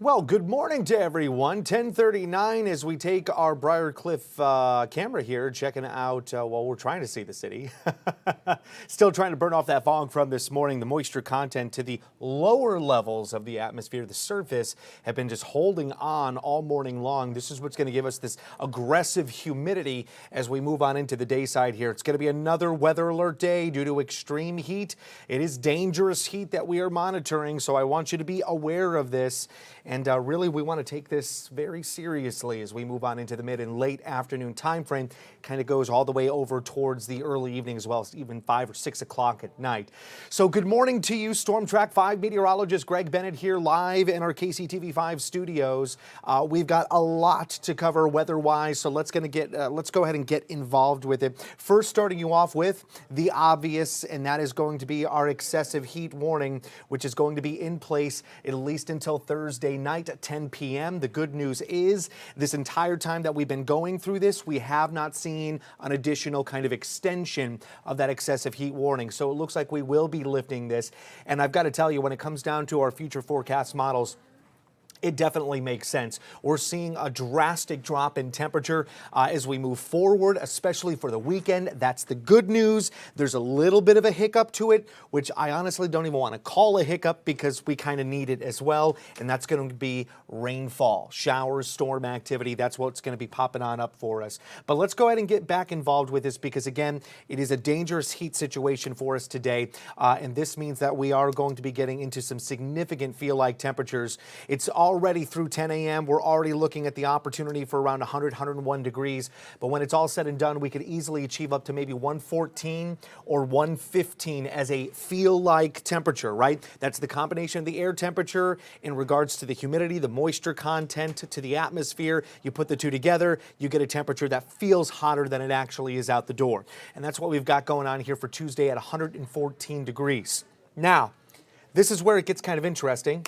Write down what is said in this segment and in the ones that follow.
Well, good morning to everyone. 10:39 as we take our Briarcliff camera here, checking out, well, we're trying to see the city. Still trying to burn off that fog from this morning. The moisture content to the lower levels of the atmosphere, the surface, have been just holding on all morning long. This is what's going to give us this aggressive humidity as we move on into the day side here. It's going to be another weather alert day due to extreme heat. It is dangerous heat that we are monitoring, so I want you to be aware of this. And really, we want to take this very seriously as we move on into the mid and late afternoon time frame. Kind of goes all the way over towards the early evening as well as even 5 or 6 o'clock at night. So good morning to you, Storm Track 5 meteorologist Greg Bennett here live in our KCTV5 studios. We've got a lot to cover weather-wise, so let's go ahead and get involved with it. First, starting you off with the obvious, and that is going to be our excessive heat warning, which is going to be in place at least until Thursday night at 10 p.m. The good news is this entire time that we've been going through this, we have not seen an additional kind of extension of that excessive heat warning. So it looks like we will be lifting this. And I've got to tell you, when it comes down to our future forecast models, it definitely makes sense. We're seeing a drastic drop in temperature as we move forward, especially for the weekend. That's the good news. There's a little bit of a hiccup to it, which I honestly don't even want to call a hiccup because we kind of need it as well. And that's going to be rainfall, showers, storm activity. That's what's going to be popping on up for us. But let's go ahead and get back involved with this because, again, it is a dangerous heat situation for us today. And this means that we are going to be getting into some significant feel-like temperatures. It's already through 10 a.m. We're already looking at the opportunity for around 100, 101 degrees. But when it's all said and done, we could easily achieve up to maybe 114 or 115 as a feel-like temperature, right? That's the combination of the air temperature in regards to the humidity, the moisture content to the atmosphere. You put the two together, you get a temperature that feels hotter than it actually is out the door. And that's what we've got going on here for Tuesday at 114 degrees. Now, this is where it gets kind of interesting.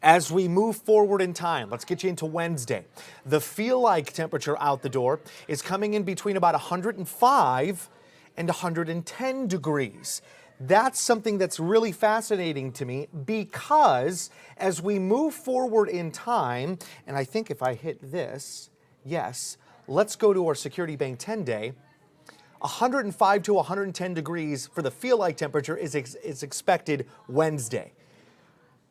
As we move forward in time, let's get you into Wednesday. The feel-like temperature out the door is coming in between about 105 and 110 degrees. That's something that's really fascinating to me because as we move forward in time, and I think if I hit this, yes, let's go to our Security Bank 10-day. 105 to 110 degrees for the feel-like temperature is expected Wednesday.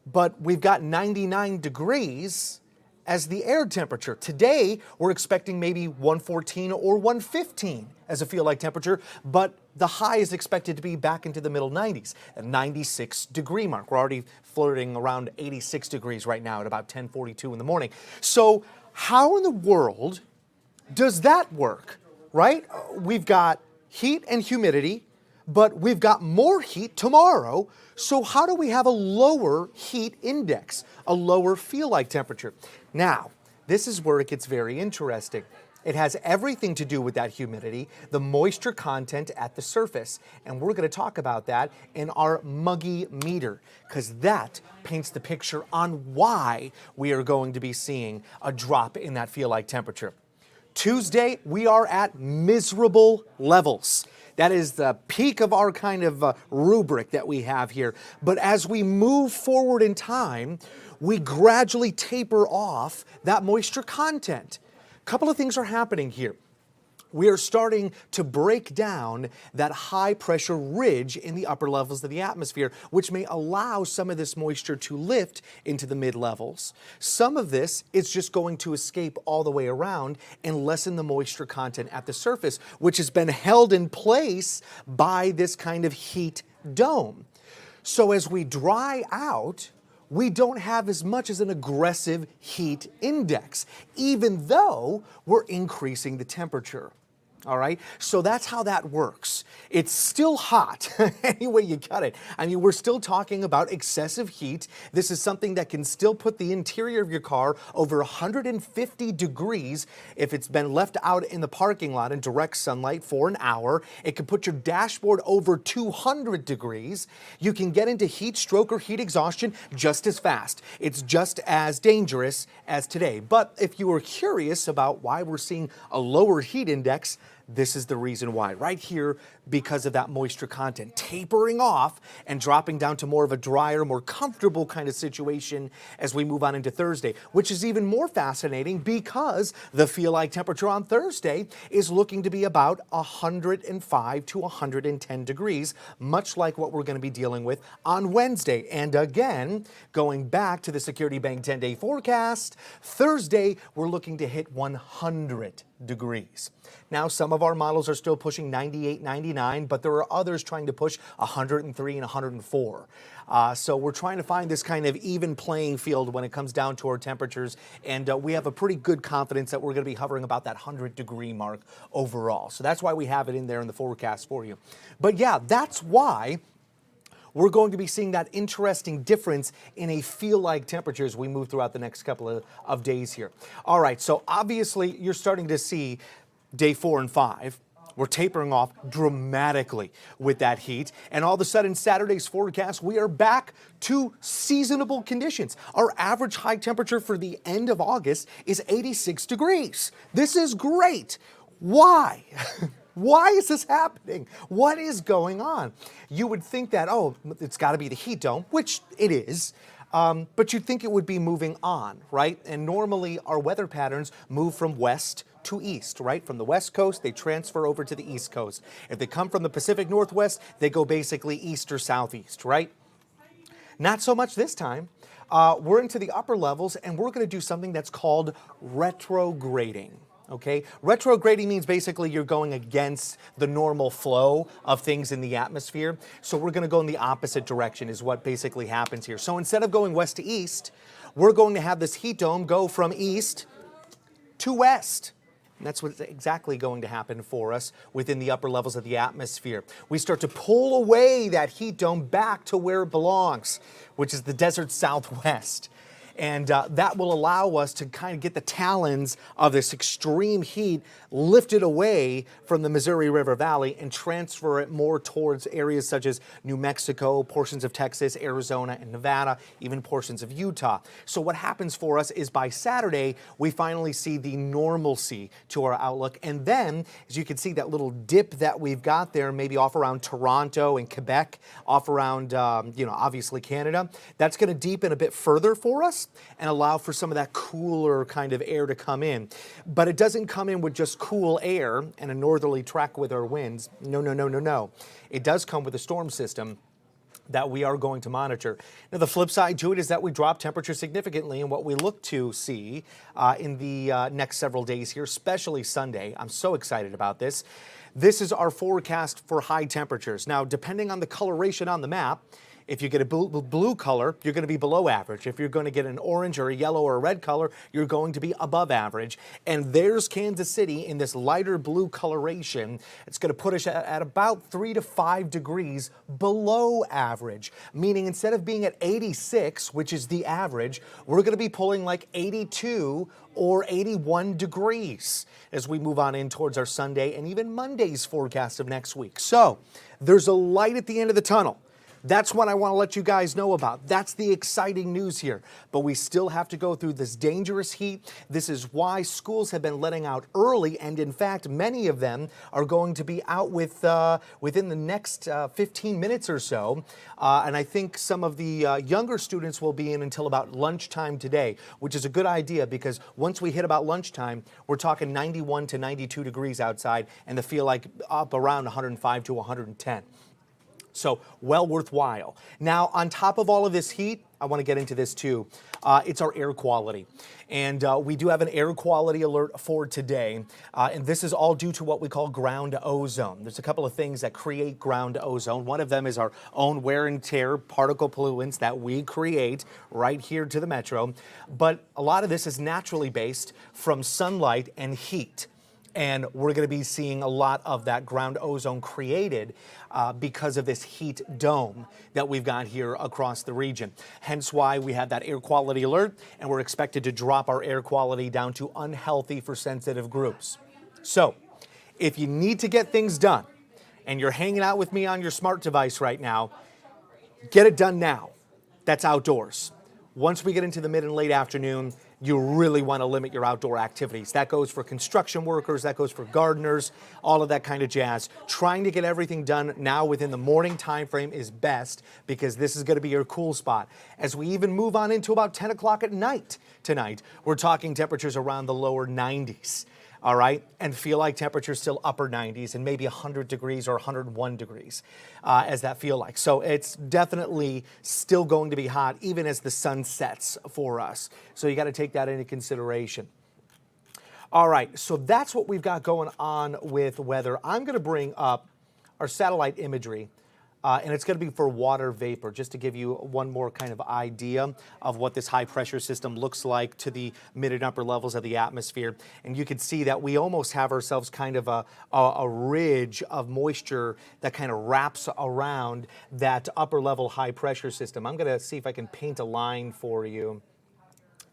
But we've got 99 degrees as the air temperature. Today, we're expecting maybe 114 or 115 as a feel-like temperature, but the high is expected to be back into the middle 90s, a 96 degree mark. We're already flirting around 86 degrees right now at about 10:42 in the morning. So how in the world does that work, right? We've got heat and humidity, but we've got more heat tomorrow. So how do we have a lower heat index, a lower feel-like temperature? Now, this is where it gets very interesting. It has everything to do with that humidity, the moisture content at the surface. And we're going to talk about that in our muggy meter, because that paints the picture on why we are going to be seeing a drop in that feel-like temperature. Tuesday, we are at miserable levels. That is the peak of our kind of rubric that we have here. But as we move forward in time, we gradually taper off that moisture content. A couple of things are happening here. We are starting to break down that high pressure ridge in the upper levels of the atmosphere, which may allow some of this moisture to lift into the mid levels. Some of this is just going to escape all the way around and lessen the moisture content at the surface, which has been held in place by this kind of heat dome. So as we dry out, we don't have as much as an aggressive heat index, even though we're increasing the temperature. All right, so that's how that works. It's still hot any way you cut it. I mean, we're still talking about excessive heat. This is something that can still put the interior of your car over 150 degrees if it's been left out in the parking lot in direct sunlight for an hour. It can put your dashboard over 200 degrees. You can get into heat stroke or heat exhaustion just as fast. It's just as dangerous as today. But if you were curious about why we're seeing a lower heat index, This is the reason why. Right here, because of that moisture content tapering off and dropping down to more of a drier, more comfortable kind of situation as we move on into Thursday, which is even more fascinating because the feel-like temperature on Thursday is looking to be about 105 to 110 degrees, much like what we're going to be dealing with on Wednesday. And again, going back to the Security Bank 10-day forecast, Thursday, we're looking to hit 100 degrees. Now, some of our models are still pushing 98, 99, but there are others trying to push 103 and 104. So we're trying to find this kind of even playing field when it comes down to our temperatures, and we have a pretty good confidence that we're going to be hovering about that 100-degree mark overall. So that's why we have it in there in the forecast for you. But yeah, that's why we're going to be seeing that interesting difference in a feel-like temperature as we move throughout the next couple of days here. All right, so obviously you're starting to see day 4 and 5. We're tapering off dramatically with that heat. And all of a sudden, Saturday's forecast, we are back to seasonable conditions. Our average high temperature for the end of August is 86 degrees. This is great. Why? Why is this happening? What is going on? You would think that, oh, it's got to be the heat dome, which it is. But you'd think it would be moving on, right? And normally our weather patterns move from west to east, right? From the west coast, they transfer over to the east coast. If they come from the Pacific Northwest, they go basically east or southeast, right? Not so much this time. We're into the upper levels, and we're going to do something that's called retrograding. Okay, retrograding means basically you're going against the normal flow of things in the atmosphere. So we're going to go in the opposite direction is what basically happens here. So instead of going west to east, we're going to have this heat dome go from east to west. And that's what's exactly going to happen for us within the upper levels of the atmosphere. We start to pull away that heat dome back to where it belongs, which is the desert southwest. And that will allow us to kind of get the talons of this extreme heat lifted away from the Missouri River Valley and transfer it more towards areas such as New Mexico, portions of Texas, Arizona, and Nevada, even portions of Utah. So what happens for us is by Saturday, we finally see the normalcy to our outlook. And then, as you can see, that little dip that we've got there, maybe off around Toronto and Quebec, off around, obviously Canada, that's going to deepen a bit further for us and allow for some of that cooler kind of air to come in. But it doesn't come in with just cool air and a northerly track with our winds. No. It does come with a storm system that we are going to monitor. Now, the flip side to it is that we drop temperature significantly, and what we look to see in the next several days here, especially Sunday. I'm so excited about this. This is our forecast for high temperatures. Now, depending on the coloration on the map, if you get a blue color, you're going to be below average. If you're going to get an orange or a yellow or a red color, you're going to be above average. And there's Kansas City in this lighter blue coloration. It's going to put us at about 3 to 5 degrees below average, meaning instead of being at 86, which is the average, we're going to be pulling like 82 or 81 degrees as we move on in towards our Sunday and even Monday's forecast of next week. So there's a light at the end of the tunnel. That's what I want to let you guys know about. That's the exciting news here. But we still have to go through this dangerous heat. This is why schools have been letting out early, and in fact, many of them are going to be out within the next 15 minutes or so. And I think some of the younger students will be in until about lunchtime today, which is a good idea because once we hit about lunchtime, we're talking 91 to 92 degrees outside and the feel like up around 105 to 110. So well worthwhile. Now, on top of all of this heat, I want to get into this too. It's our air quality. And we do have an air quality alert for today. And this is all due to what we call ground ozone. There's a couple of things that create ground ozone. One of them is our own wear and tear particle pollutants that we create right here to the metro. But a lot of this is naturally based from sunlight and heat. And we're going to be seeing a lot of that ground ozone created because of this heat dome that we've got here across the region. Hence why we have that air quality alert, and we're expected to drop our air quality down to unhealthy for sensitive groups. So if you need to get things done and you're hanging out with me on your smart device right now, get it done now. That's outdoors. Once we get into the mid and late afternoon, you really want to limit your outdoor activities. That goes for construction workers, that goes for gardeners, all of that kind of jazz. Trying to get everything done now within the morning time frame is best, because this is going to be your cool spot. As we even move on into about 10 o'clock at night tonight, we're talking temperatures around the lower 90s. All right, and feel like temperatures still upper 90s and maybe 100 degrees or 101 degrees as that feel like. So it's definitely still going to be hot even as the sun sets for us. So you got to take that into consideration. All right, so that's what we've got going on with weather. I'm going to bring up our satellite imagery. And it's going to be for water vapor, just to give you one more kind of idea of what this high pressure system looks like to the mid and upper levels of the atmosphere. And you can see that we almost have ourselves kind of a ridge of moisture that kind of wraps around that upper level high pressure system. I'm going to see if I can paint a line for you.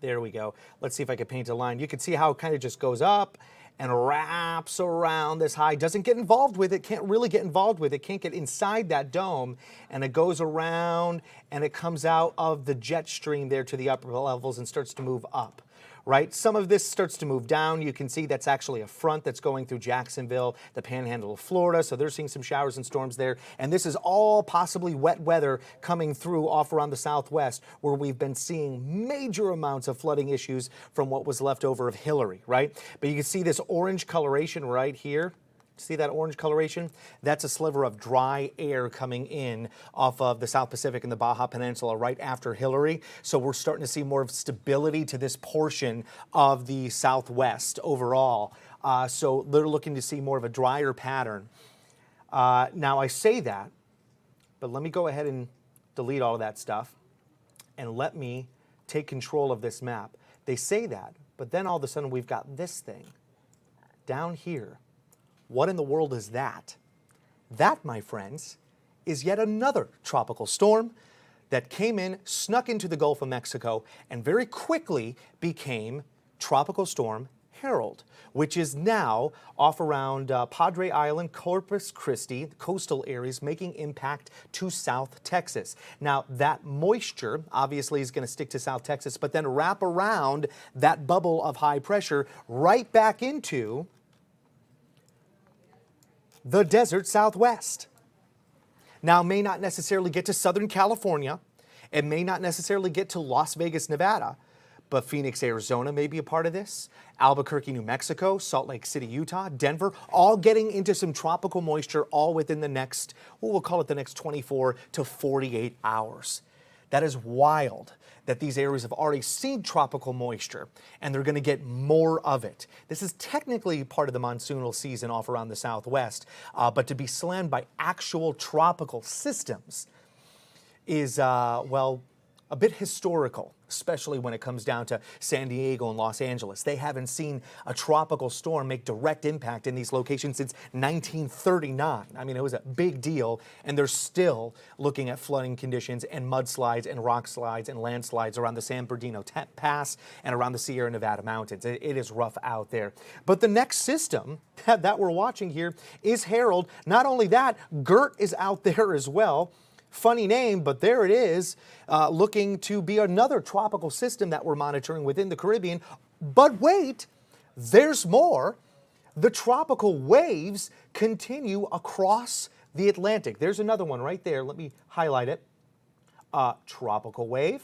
There we go. Let's see if I can paint a line. You can see how it kind of just goes up and wraps around this high, doesn't get involved with it, can't really get involved with it, can't get inside that dome, and it goes around and it comes out of the jet stream there to the upper levels and starts to move up. Right? Some of this starts to move down. You can see that's actually a front that's going through Jacksonville, the panhandle of Florida. So they're seeing some showers and storms there. And this is all possibly wet weather coming through off around the southwest, where we've been seeing major amounts of flooding issues from what was left over of Hillary, right? But you can see this orange coloration right here. See that orange coloration? That's a sliver of dry air coming in off of the South Pacific and the Baja Peninsula right after Hillary. So we're starting to see more of stability to this portion of the Southwest overall. So they're looking to see more of a drier pattern. Now I say that, but let me go ahead and delete all of that stuff and let me take control of this map. They say that, but then all of a sudden we've got this thing down here. What in the world is that? That, my friends, is yet another tropical storm that came in, snuck into the Gulf of Mexico, and very quickly became Tropical Storm Harold, which is now off around Padre Island, Corpus Christi, coastal areas, making impact to South Texas. Now, that moisture obviously is going to stick to South Texas, but then wrap around that bubble of high pressure right back into the desert Southwest. Now, may not necessarily get to Southern California. It may not necessarily get to Las Vegas, Nevada, but Phoenix, Arizona may be a part of this. Albuquerque, New Mexico, Salt Lake City, Utah, Denver, all getting into some tropical moisture all within the next, well, we'll call it the next 24 to 48 hours. That is wild that these areas have already seen tropical moisture and they're going to get more of it. This is technically part of the monsoonal season off around the Southwest, but to be slammed by actual tropical systems is, well, a bit historical, especially when it comes down to San Diego and Los Angeles. They haven't seen a tropical storm make direct impact in these locations since 1939. I mean, it was a big deal, and they're still looking at flooding conditions and mudslides and rock slides and landslides around the San Bernardino Pass and around the Sierra Nevada mountains. It is rough out there. But the next system that we're watching here is Harold. Not only that, Gert is out there as well. Funny name, but there it is, looking to be another tropical system that we're monitoring within the Caribbean. But wait, there's more. The tropical waves continue across the Atlantic. There's another one right there. Let me highlight it. Tropical wave,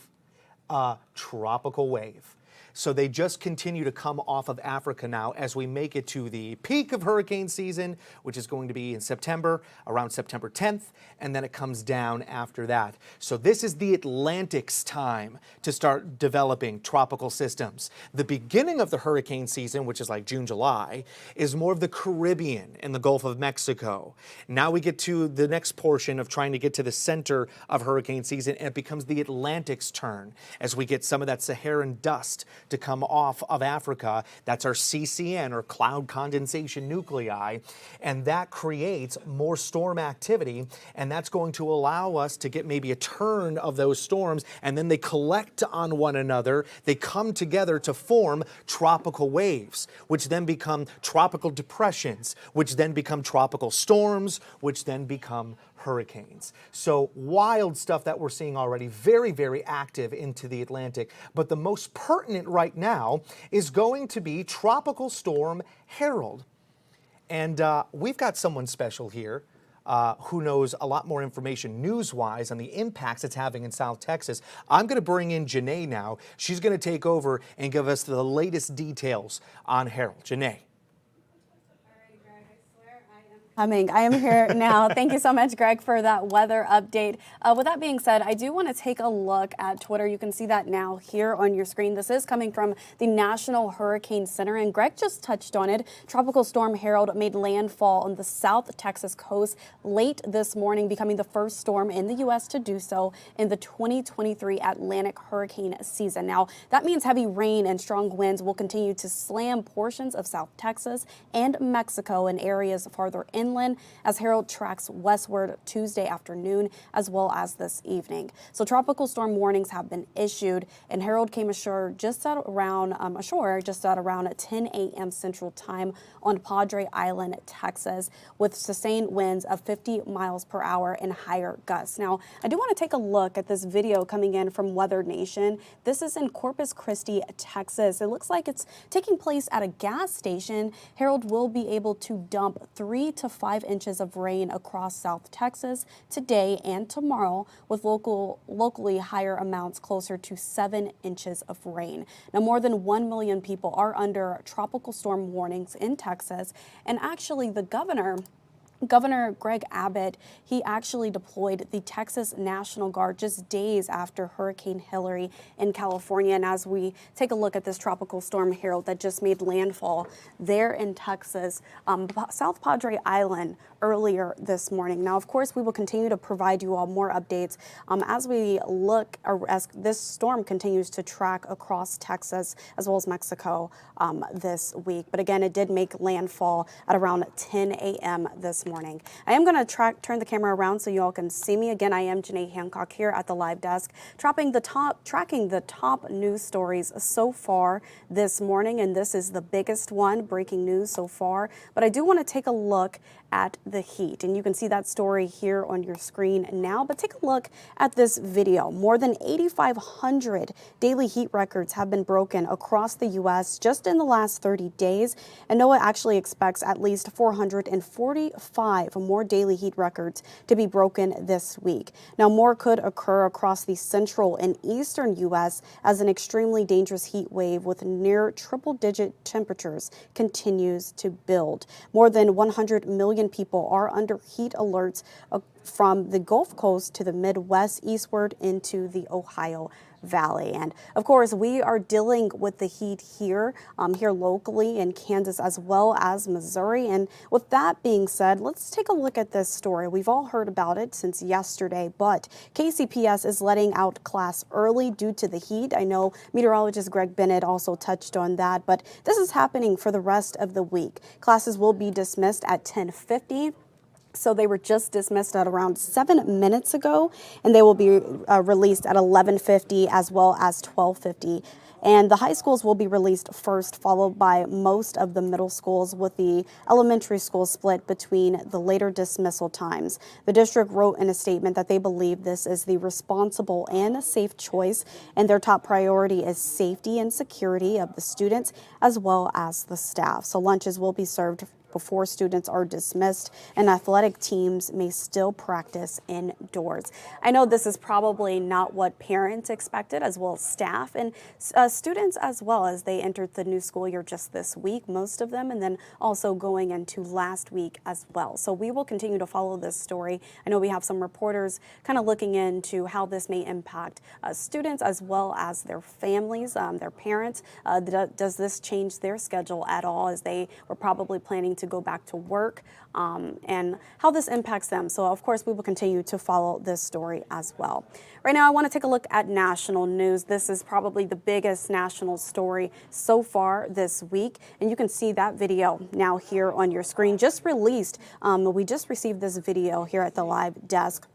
tropical wave. So they just continue to come off of Africa now as we make it to the peak of hurricane season, which is going to be in September, around September 10th, and then it comes down after that. So this is the Atlantic's time to start developing tropical systems. The beginning of the hurricane season, which is like June, July, is more of the Caribbean and the Gulf of Mexico. Now we get to the next portion of trying to get to the center of hurricane season, and it becomes the Atlantic's turn as we get some of that Saharan dust to come off of Africa. That's our CCN, or cloud condensation nuclei, and that creates more storm activity, and that's going to allow us to get maybe a turn of those storms, and then they collect on one another. They come together to form tropical waves, which then become tropical depressions, which then become tropical storms, which then become hurricanes. So wild stuff that we're seeing already, very, very active into the Atlantic. But the most pertinent imminent right now is going to be Tropical Storm Harold. And we've got someone special here who knows a lot more information news-wise on the impacts it's having in South Texas. I'm going to bring in Janae now. She's going to take over and give us the latest details on Harold. Janae. I am here now. Thank you so much, Greg, for that weather update. With that being said, I do want to take a look at Twitter. You can see that now here on your screen. This is coming from the National Hurricane Center, and Greg just touched on it. Tropical Storm Harold made landfall on the South Texas coast late this morning, becoming the first storm in the U.S. to do so in the 2023 Atlantic hurricane season. Now, that means heavy rain and strong winds will continue to slam portions of South Texas and Mexico and areas farther inland as Harold tracks westward Tuesday afternoon as well as this evening. So tropical storm warnings have been issued, and Harold came ashore just at around 10 a.m. Central Time on Padre Island, Texas, with sustained winds of 50 miles per hour and higher gusts. Now, I do want to take a look at this video coming in from Weather Nation. This is in Corpus Christi, Texas. It looks like it's taking place at a gas station. Harold will be able to dump 3 to 5 inches of rain across South Texas today and tomorrow, with locally higher amounts closer to 7 inches of rain. Now, more than 1 million people are under tropical storm warnings in Texas, and actually the Governor Greg Abbott, he actually deployed the Texas National Guard just days after Hurricane Hillary in California. And as we take a look at this tropical storm Harold that just made landfall there in Texas, South Padre Island earlier this morning. Now, of course, we will continue to provide you all more updates as we look, as this storm continues to track across Texas as well as Mexico this week. But again, it did make landfall at around 10 a.m. this morning. I am going to turn the camera around so you all can see me. Again, I am Janae Hancock here at the live desk, tracking the top news stories so far this morning, and this is the biggest one, breaking news so far. But I do want to take a look at the heat, and you can see that story here on your screen now. But take a look at this video. More than 8,500 daily heat records have been broken across the U.S. just in the last 30 days, and NOAA actually expects at least 445 more daily heat records to be broken this week. Now, more could occur across the central and eastern U.S. as an extremely dangerous heat wave with near triple-digit temperatures continues to build. More than 100 million people are under heat alerts from the Gulf Coast to the Midwest eastward into the Ohio Valley. And of course, we are dealing with the heat here locally in Kansas as well as Missouri. And with that being said, let's take a look at this story. We've all heard about it since yesterday, but KCPS is letting out class early due to the heat. I know meteorologist Greg Bennett also touched on that, but this is happening for the rest of the week. Classes will be dismissed at 10:50. So they were just dismissed at around 7 minutes ago, and they will be released at 11:50 as well as 12:50. And the high schools will be released first, followed by most of the middle schools, with the elementary schools split between the later dismissal times. The district wrote in a statement that they believe this is the responsible and safe choice, and their top priority is safety and security of the students as well as the staff. So lunches will be served before students are dismissed, and athletic teams may still practice indoors. I know this is probably not what parents expected, as well as staff and students as well, as they entered the new school year just this week, most of them, and then also going into last week as well. So we will continue to follow this story. I know we have some reporters kind of looking into how this may impact students as well as their families, their parents. Does this change their schedule at all, as they were probably planning to go back to work, and how this impacts them. So of course we will continue to follow this story as well. Right now I want to take a look at national news. This is probably the biggest national story so far this week, and you can see that video now here on your screen, just released. We just received this video here at the live desk.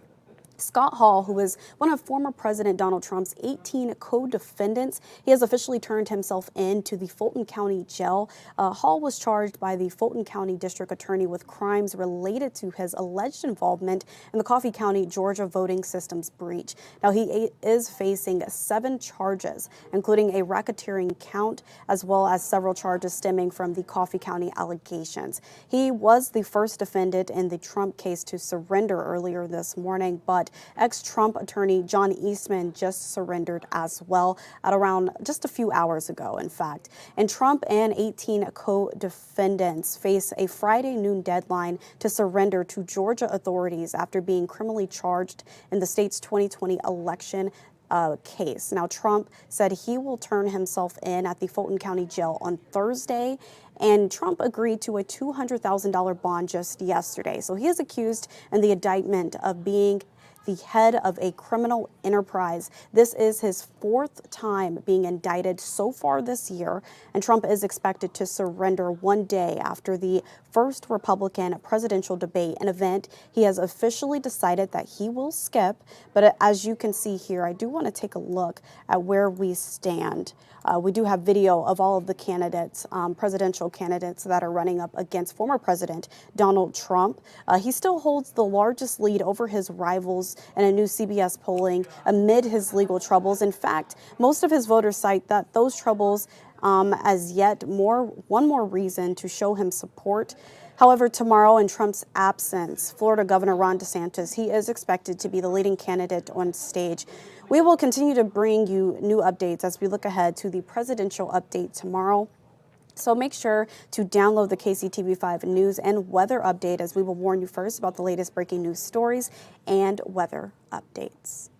Scott Hall, who is one of former President Donald Trump's 18 co-defendants, he has officially turned himself in to the Fulton County Jail. Hall was charged by the Fulton County District Attorney with crimes related to his alleged involvement in the Coffee County, Georgia voting systems breach. Now, he is facing 7 charges, including a racketeering count, as well as several charges stemming from the Coffee County allegations. He was the first defendant in the Trump case to surrender earlier this morning, but ex-Trump attorney John Eastman just surrendered as well at around just a few hours ago, in fact. And Trump and 18 co-defendants face a Friday noon deadline to surrender to Georgia authorities after being criminally charged in the state's 2020 election case. Now, Trump said he will turn himself in at the Fulton County Jail on Thursday, and Trump agreed to a $200,000 bond just yesterday. So he is accused in the indictment of being the head of a criminal enterprise. This is his 4th time being indicted so far this year, and Trump is expected to surrender one day after the first Republican presidential debate, an event he has officially decided that he will skip. But as you can see here, I do want to take a look at where we stand. We do have video of all of the candidates, presidential candidates that are running up against former President Donald Trump. He still holds the largest lead over his rivals in a new CBS polling amid his legal troubles. In fact, most of his voters cite that those troubles as yet one more reason to show him support. However, tomorrow, in Trump's absence, Florida Governor Ron DeSantis, he is expected to be the leading candidate on stage. We will continue to bring you new updates as we look ahead to the presidential update tomorrow. So make sure to download the KCTV5 news and weather update, as we will warn you first about the latest breaking news stories and weather updates.